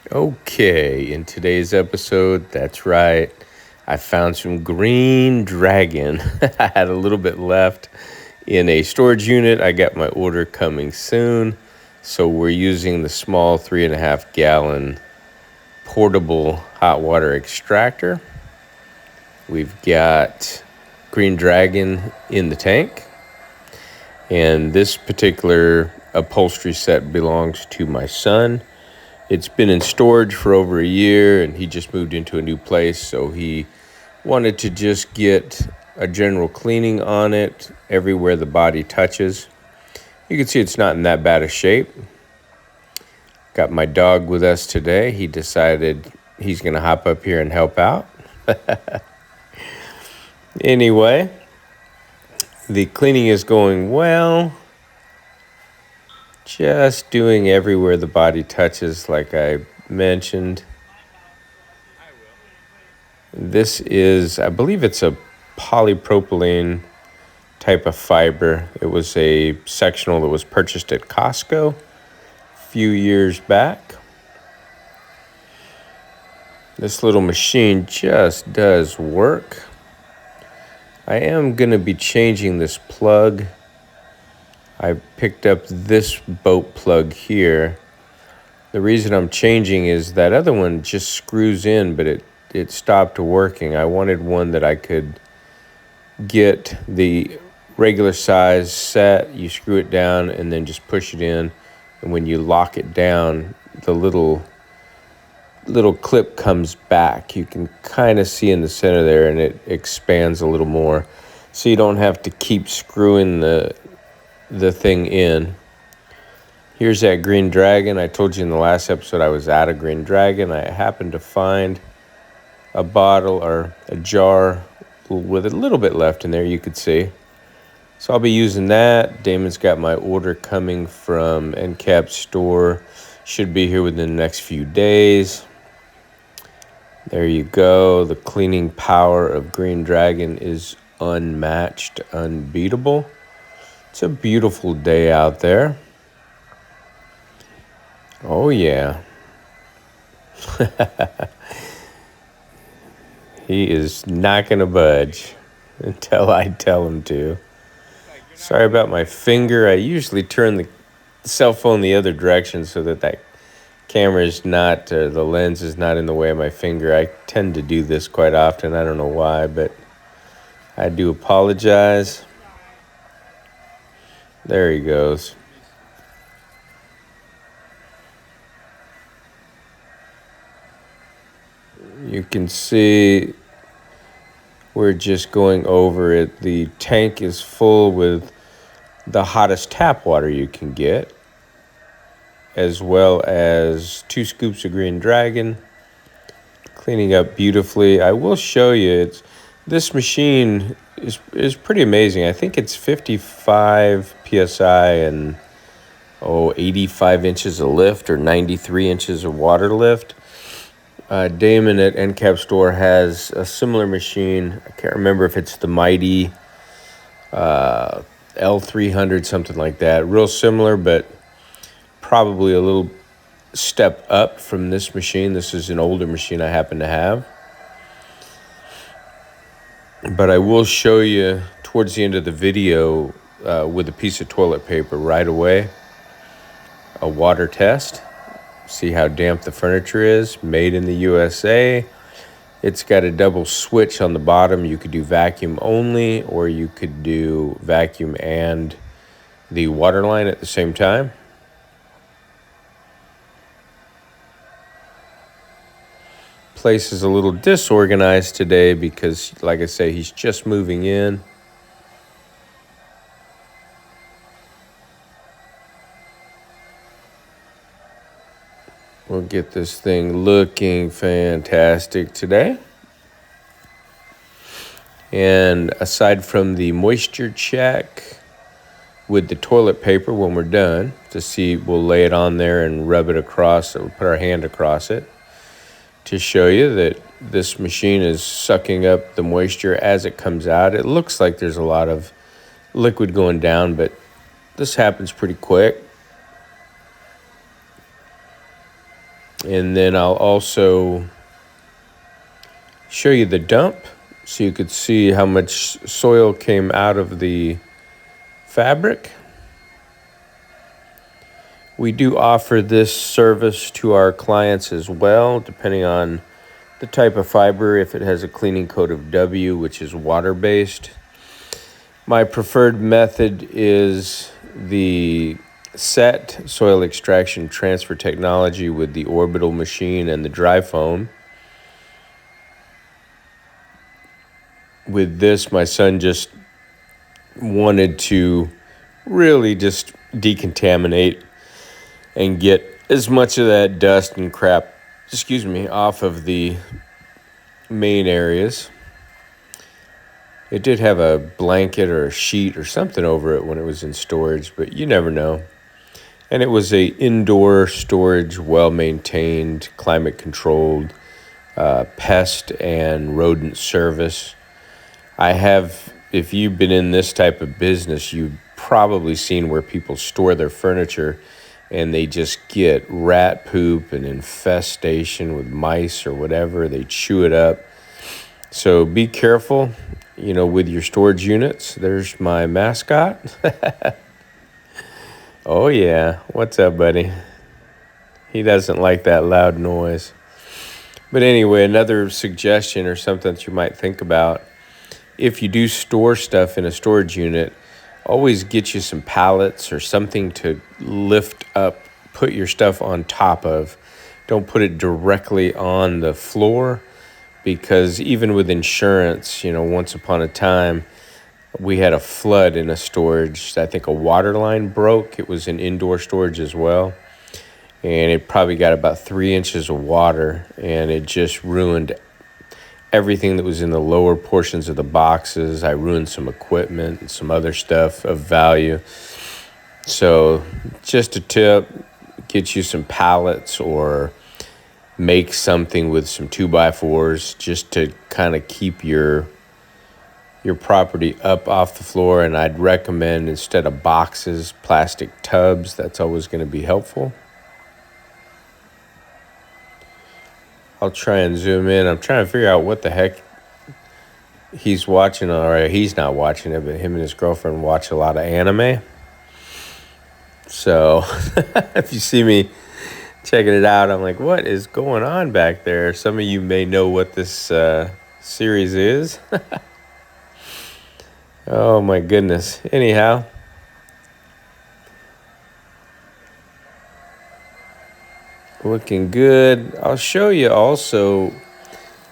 Okay, in today's episode, that's right, I found some green dragon. I had a little bit left in a storage unit. I got my order coming soon. So we're using the small 3.5 gallon portable hot water extractor. We've got green dragon in the tank. And this particular upholstery set belongs to my son. It's been in storage for over a year, and he just moved into a new place, so he wanted to just get a general cleaning on it everywhere the body touches. You can see it's not in that bad a shape. Got my dog with us today. He decided he's going to hop up here and help out. Anyway, the cleaning is going well. Just doing everywhere the body touches, like I mentioned. This is, I believe it's a polypropylene type of fiber. It was a sectional that was purchased at Costco a few years back. This little machine just does work. I am going to be changing this plug. I picked up this boat plug here. The reason I'm changing is that other one just screws in, but it stopped working. I wanted one that I could get the regular size set. You screw it down and then just push it in. And when you lock it down, the little clip comes back. You can kind of see in the center there, and it expands a little more. So you don't have to keep screwing the thing in. Here's that green dragon. I told you in the last episode I was out of green dragon. I happened to find a bottle or a jar with a little bit left in there, you could see. So I'll be using that. Damon's got my order coming from NCAP store. Should be here within the next few days. There you go. The cleaning power of green dragon is unmatched, unbeatable. It's a beautiful day out there. Oh, yeah. He is not going to budge until I tell him to. Sorry about my finger. I usually turn the cell phone the other direction so that camera is not, the lens is not in the way of my finger. I tend to do this quite often. I don't know why, but I do apologize. There he goes. You can see we're just going over it. The tank is full with the hottest tap water you can get, as well as 2 scoops of green dragon. Cleaning up beautifully. I will show you, this machine is pretty amazing. I think it's 55 psi and 85 inches of lift or 93 inches of water lift. Damon at NCAP store has a similar machine. I can't remember if it's the Mighty L300, something like that. Real similar, but probably a little step up from this machine. This is an older machine I happen to have. But I will show you towards the end of the video with a piece of toilet paper right away, a water test. See how damp the furniture is. Made in the USA. It's got a double switch on the bottom. You could do vacuum only, or you could do vacuum and the water line at the same time. Place is a little disorganized today because, like I say, he's just moving in. We'll get this thing looking fantastic today. And aside from the moisture check with the toilet paper when we're done, to see, we'll lay it on there and rub it across, or put our hand across it to show you that this machine is sucking up the moisture as it comes out. It looks like there's a lot of liquid going down, but this happens pretty quick. And then I'll also show you the dump so you could see how much soil came out of the fabric. We do offer this service to our clients as well, depending on the type of fiber, if it has a cleaning code of W, which is water-based. My preferred method is the set soil extraction transfer technology with the orbital machine and the dry foam. With this, my son just wanted to really just decontaminate and get as much of that dust and crap, off of the main areas. It did have a blanket or a sheet or something over it when it was in storage, but you never know. And it was a indoor storage, well-maintained, climate-controlled pest and rodent service. If you've been in this type of business, you've probably seen where people store their furniture and they just get rat poop and infestation with mice or whatever. They chew it up. So be careful, with your storage units. There's my mascot. Oh, yeah. What's up, buddy? He doesn't like that loud noise. But anyway, another suggestion or something that you might think about, if you do store stuff in a storage unit, always get you some pallets or something to lift up, put your stuff on top of. Don't put it directly on the floor, because even with insurance, once upon a time, we had a flood in a storage. I think a water line broke. It was in indoor storage as well. And it probably got about 3 inches of water, and it just ruined everything that was in the lower portions of the boxes. I ruined some equipment and some other stuff of value. So just a tip, get you some pallets or make something with some 2x4s just to kind of keep your property up off the floor. And I'd recommend, instead of boxes, plastic tubs. That's always going to be helpful. I'll try and zoom in. I'm trying to figure out what the heck he's watching. Or he's not watching it, but him and his girlfriend watch a lot of anime. So if you see me checking it out, I'm like, what is going on back there? Some of you may know what this series is. Oh my goodness. Anyhow, looking good. I'll show you also,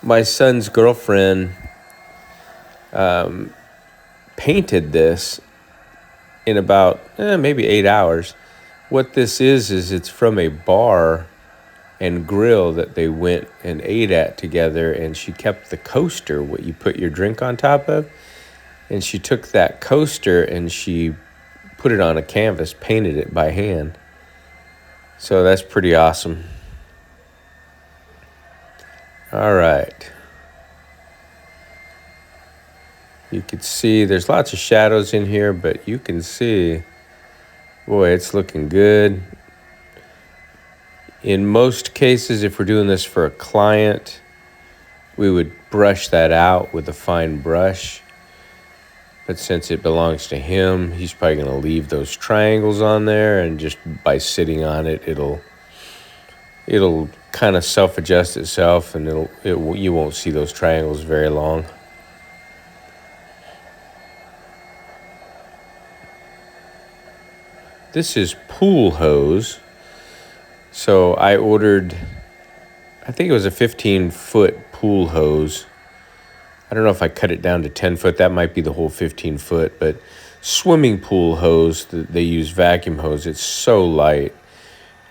my son's girlfriend painted this in about maybe 8 hours. What this is it's from a bar and grill that they went and ate at together, and she kept the coaster, what you put your drink on top of, and she took that coaster and she put it on a canvas, painted it by hand. So that's pretty awesome. All right. You can see there's lots of shadows in here, but you can see, boy, it's looking good. In most cases, if we're doing this for a client, we would brush that out with a fine brush. But since it belongs to him, he's probably going to leave those triangles on there, and just by sitting on it, it'll kind of self-adjust itself, and you won't see those triangles very long. This is pool hose. So I ordered, I think it was a 15-foot pool hose. I don't know if I cut it down to 10 foot. That might be the whole 15 foot. But swimming pool hose, they use vacuum hose. It's so light.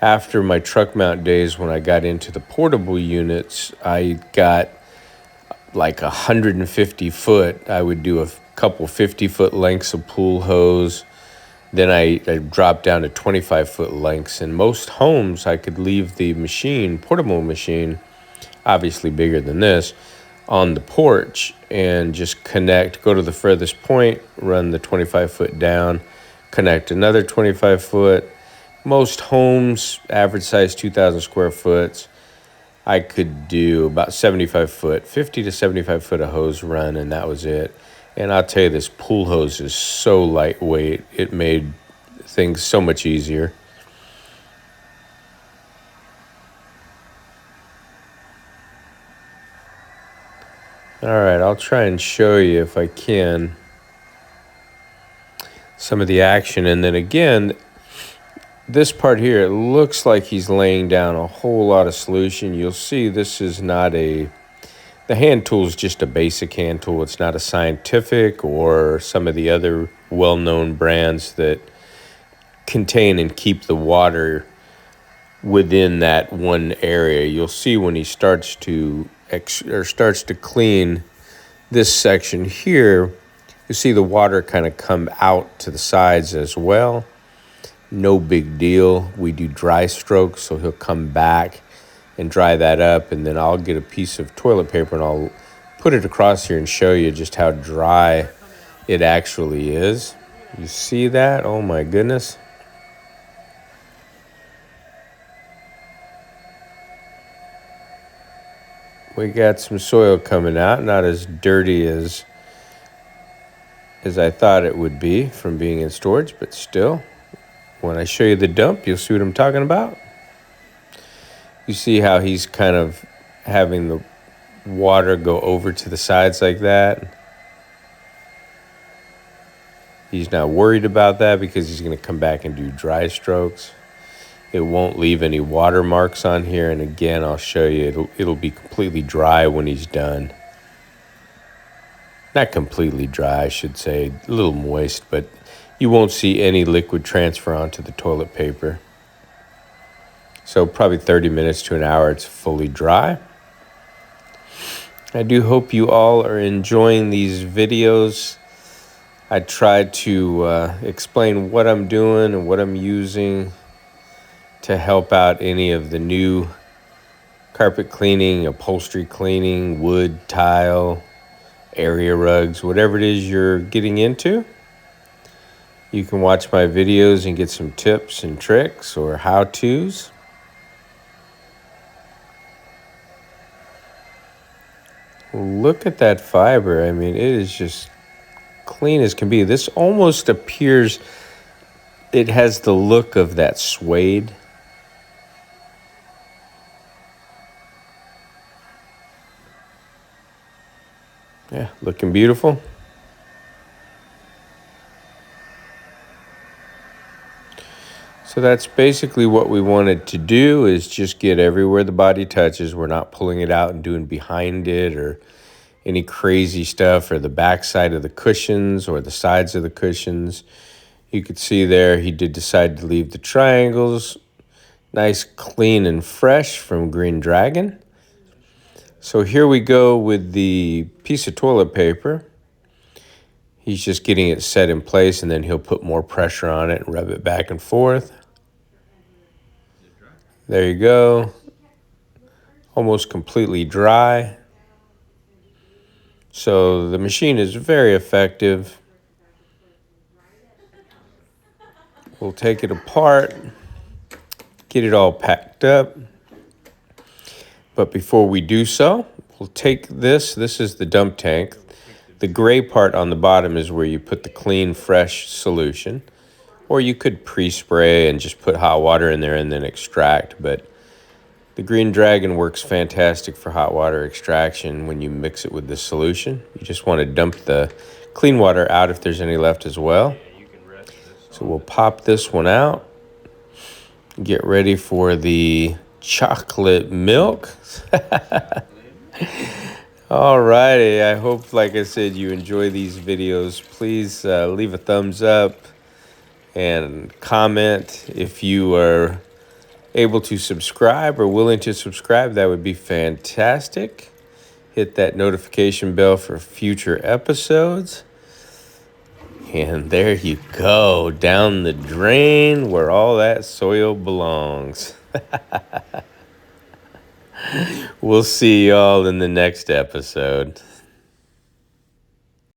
After my truck mount days, when I got into the portable units, I got like 150 foot. I would do a couple 50-foot lengths of pool hose. Then I dropped down to 25-foot lengths. In most homes, I could leave the machine, portable machine, obviously bigger than this, on the porch and just go to the furthest point, run the 25-foot down, connect another 25-foot, Most homes, average size 2,000 square foot, I could do about 75 foot, 50 to 75 foot of hose run, and that was it. And I'll tell you, this pool hose is so lightweight. It made things so much easier. All right, I'll try and show you if I can some of the action. And then again, this part here, it looks like he's laying down a whole lot of solution. You'll see this is not the hand tool is just a basic hand tool. It's not a scientific or some of the other well-known brands that contain and keep the water within that one area. You'll see when he starts to clean this section here, you see the water kind of come out to the sides as well. No big deal. We do dry strokes, so he'll come back and dry that up, and then I'll get a piece of toilet paper and I'll put it across here and show you just how dry it actually is. You see that? Oh my goodness. We got some soil coming out, not as dirty as I thought it would be from being in storage, but still, when I show you the dump, you'll see what I'm talking about. You see how he's kind of having the water go over to the sides like that. He's not worried about that because he's going to come back and do dry strokes. It won't leave any watermarks on here, and again, I'll show you, it'll be completely dry when he's done. Not completely dry, I should say, a little moist, but you won't see any liquid transfer onto the toilet paper. So probably 30 minutes to an hour, it's fully dry. I do hope you all are enjoying these videos. I tried to explain what I'm doing and what I'm using to help out any of the new carpet cleaning, upholstery cleaning, wood, tile, area rugs, whatever it is you're getting into. You can watch my videos and get some tips and tricks or how-tos. Look at that fiber. I mean, it is just clean as can be. This almost appears, it has the look of that suede. Yeah, looking beautiful. So that's basically what we wanted to do, is just get everywhere the body touches. We're not pulling it out and doing behind it or any crazy stuff, or the back side of the cushions or the sides of the cushions. You could see there he did decide to leave the triangles nice, clean, and fresh from Green Dragon. So here we go with the piece of toilet paper. He's just getting it set in place, and then he'll put more pressure on it and rub it back and forth. There you go. Almost completely dry. So the machine is very effective. We'll take it apart, get it all packed up. But before we do so, we'll take this is the dump tank. The gray part on the bottom is where you put the clean, fresh solution. Or you could pre-spray and just put hot water in there and then extract. But the Green Dragon works fantastic for hot water extraction when you mix it with the solution. You just want to dump the clean water out if there's any left as well. So we'll pop this one out. Get ready for the chocolate milk. All righty, I hope, like I said, you enjoy these videos. Please leave a thumbs up and comment. If you are able to subscribe or willing to subscribe, that would be fantastic. Hit that notification bell for future episodes. And there you go, down the drain where all that soil belongs. We'll see y'all in the next episode.